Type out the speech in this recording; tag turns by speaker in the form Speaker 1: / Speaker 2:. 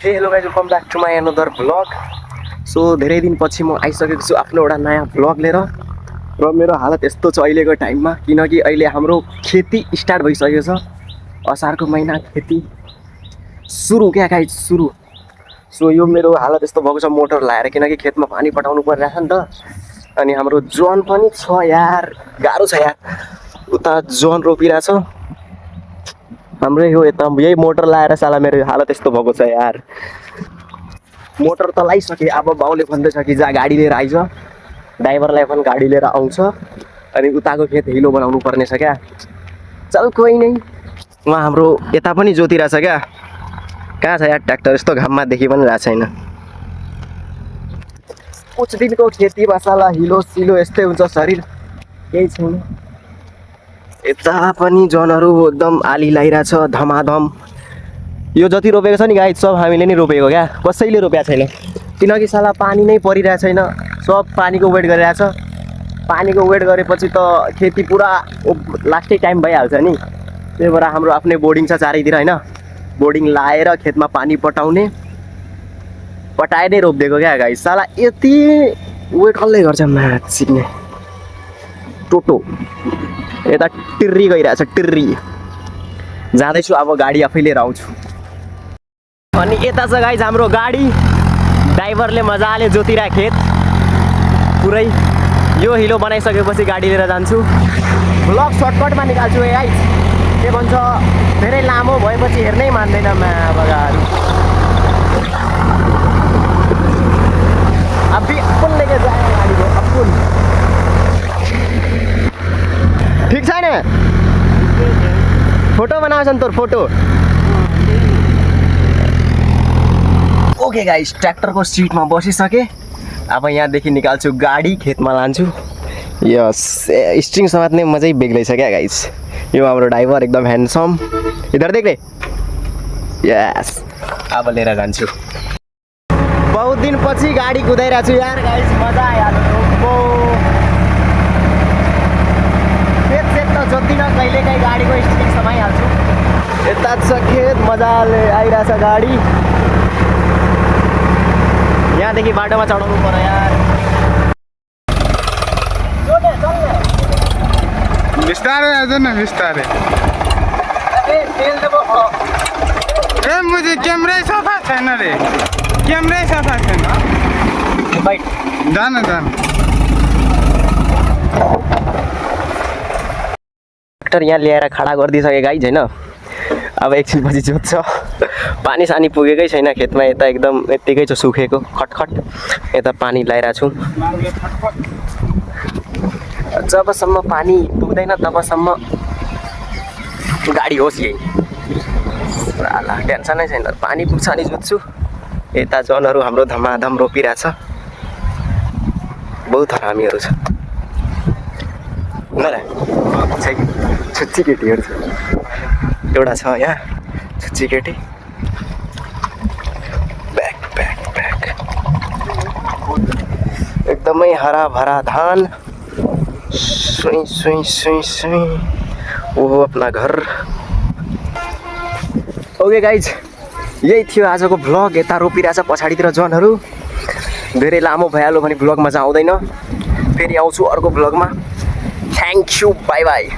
Speaker 1: Hello guys, welcome back to my another vlog. So धेरै दिनपछि म आइसकेको छु आफ्नो एउटा नयाँ भ्लग लिएर। र मेरो हालत यस्तो छ अहिलेको टाइममा, किनकि अहिले हाम्रो खेती स्टार्ट भइसकेको छ। असारको महिना खेती सुरु क्या गाइज, सुरु। सो यो मेरो हालत यस्तो भएको छ मोटर लाएर, किनकि खेतमा पानी पटाउनु परिरहेछ नि त। अनि हाम्रो जन पनि छ यार, गाह्रो छ यार। उता जन रोपिरहेछ हाम्रो, यो यता यही मोटर लाएर साला मेरो हालत यस्तो भएको छ यार। मोटर त लगाइसकेँ, अब बाउले भन्दैछ कि जा गाडी लिएर आइज, ड्राइभरलाई पनि गाडी लिएर आउँछ। अनि उताको खेत हिलो बनाउनु पर्नेछ क्या। चल कोही नै, उहाँ हाम्रो यता पनि जोतिरहेछ क्या। कहाँ छ यार ट्र्याक्टर, यस्तो घाममा देखि पनि रहेको छैन। कुछ दिनको खेतीमा साला हिलो सिलो यस्तै हुन्छ शरीर, केही छैन। यता पनि जनहरू एकदम आली लगाइरहेछ धमाधम। यो जति रोपेको छ नि गाई, सब हामीले नै रोपेको क्या, कसैले रोपेको छैन। किनकि साला पानी नै परिरहेको छैन, सब पानीको वेट गरिरहेछ। पानीको वेट गरेपछि त खेती पुरा लास्टै टाइम भइहाल्छ नि। त्यही भएर हाम्रो आफ्नै बोर्डिङ छ चारैतिर होइन, बोर्डिङ लाएर खेतमा पानी पटाउने, पटाए नै रोपिदिएको क्या गाई। साला यति वेट कसले गर्छ सिक्ने। टोटो यता टिर्री गइरहेछ, टिर्री जाँदैछु, अब गाडी आफै लिएर आउँछु। अनि यता छ गाइज हाम्रो गाडी, ड्राइभरले मजाले जोतिरहेको खेत पुरै। यो हिलो बनाइसकेपछि गाडी लिएर जान्छु। भ्लग सर्टकटमा निकाल्छु है गाइज, के भन्छ धेरै लामो भएपछि हेर्नै मान्दैन बगाहरू। अब अपन लेके जाए गाडीको अपन, ठिक छैन? फोटो बनाउँछन् तोर फोटो। ओके गाइस, ट्र्याक्टरको सिटमा बसिसकेँ। अब यहाँदेखि निकाल्छु गाडी, खेतमा लान्छु। यस, स्ट्रिङ समात्ने मजै बेग्लै छ क्या गाइस। यो हाम्रो ड्राइभर एकदम ह्यान्डसम, इधर देख्ने। यस, अब लिएर जान्छु। बहुत दिनपछि गाडी कुदाइरहेको छु यार गाइस, मजा आइहाल्यो। खेत त जोत्दिनँ, कहिलेकाहीँ गाडीको स्ट्रिङ समाइहाल्छु। यता छ खेत, मजाले आइरहेछ गाडी। यहाँदेखि बाटोमा चढाउनु पर्यो यार।
Speaker 2: बिस्तारै आइज न, बिस्तारै। ए मुझे क्यामेरै सफा छैन रे, क्यामेरै सफा छैन। जान जान।
Speaker 1: ट्र्याक्टर यहाँ ल्याएर खडा गरिदिइसकेँ गाइज होइन। अब एकछिनपछि जोत्छ। पानी सानी पुगेकै छैन खेतमा, यता एकदम यत्तिकै छ सुखेको खटखट। यता पानी लगाइरहेको छु। जबसम्म पानी पुग्दैन तबसम्म गाडी होस् यही, टेन्सनै छैन। पानी पुग्छ अनि जोत्छु। यता जनहरू हाम्रो धमाधम रोपिरहेछ, बहुत हरामीहरू छ छुच्ची केटीहरू छ। एउटा छ यहाँ छुच्ची केटी। ब्याक ब्याक ब्याक, एकदमै हरा भरा धान। सुई सुई सुई सुई, ओहो अपना घर। ओके गाइज, यही थियो आजको भ्लग। यता रोपिरहेछ पछाडितिर जनहरू। धेरै लामो भइहाल्यो भने भ्लगमा चाहिँ आउँदैन, फेरि आउँछु अर्को भ्लगमा। Thank you, bye by.